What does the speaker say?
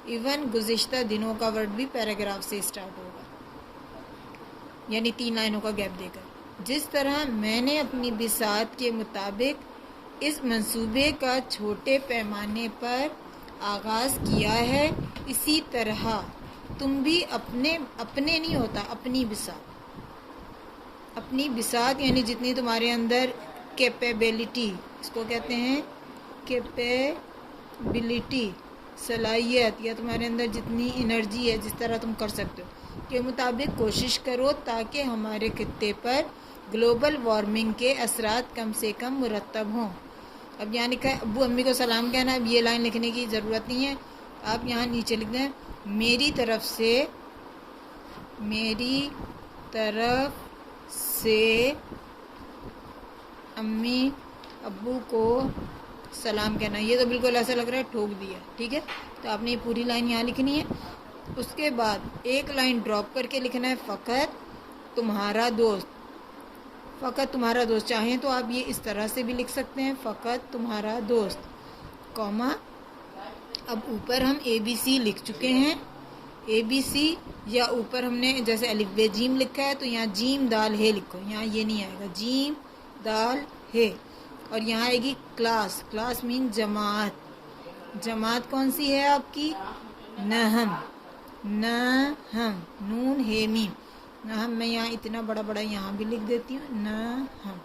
Even گزشتہ دنوں کا ورڈ بھی پیراگراف سے اسٹارٹ ہوگا، یعنی 3 لائنوں کا گیپ دے کر. جس طرح میں نے اپنی بساط کے مطابق اس منصوبے کا چھوٹے پیمانے پر آغاز کیا ہے، اسی طرح تم بھی اپنے نہیں ہوتا، اپنی بساط یعنی جتنی تمہارے اندر کیپیبلٹی، اس کو کہتے ہیں کیپیبلٹی، صلاحیت، یا تمہارے اندر جتنی انرجی ہے، جس طرح تم کر سکتے ہو کے مطابق کوشش کرو تاکہ ہمارے خطے پر گلوبل وارمنگ کے اثرات کم سے کم مرتب ہوں. اب یہاں لکھا ہے ابو امی کو سلام کہنا. اب یہ لائن لکھنے کی ضرورت نہیں ہے، آپ یہاں نیچے لکھ دیں میری طرف سے امی ابو کو سلام کہنا. یہ تو بالکل ایسا لگ رہا ہے ٹھوک دیا. ٹھیک ہے، تو آپ نے یہ پوری لائن یہاں لکھنی ہے. اس کے بعد ایک لائن ڈراپ کر کے لکھنا ہے فقط تمہارا دوست. فقط تمہارا دوست، چاہیں تو آپ یہ اس طرح سے بھی لکھ سکتے ہیں فقط تمہارا دوست، کوما. اب اوپر ہم ABC لکھ چکے ہیں. ABC یا اوپر ہم نے جیسے الف ب جیم لکھا ہے تو یہاں جیم دال ہے لکھو. یہاں یہ نہیں آئے گا، جیم دال ہے. اور یہاں آئے گی کلاس مین جماعت. جماعت کون سی ہے آپ کی؟ نہم. نون ہے میم. نہم میں یہاں اتنا بڑا یہاں بھی لکھ دیتی ہوں، نہم.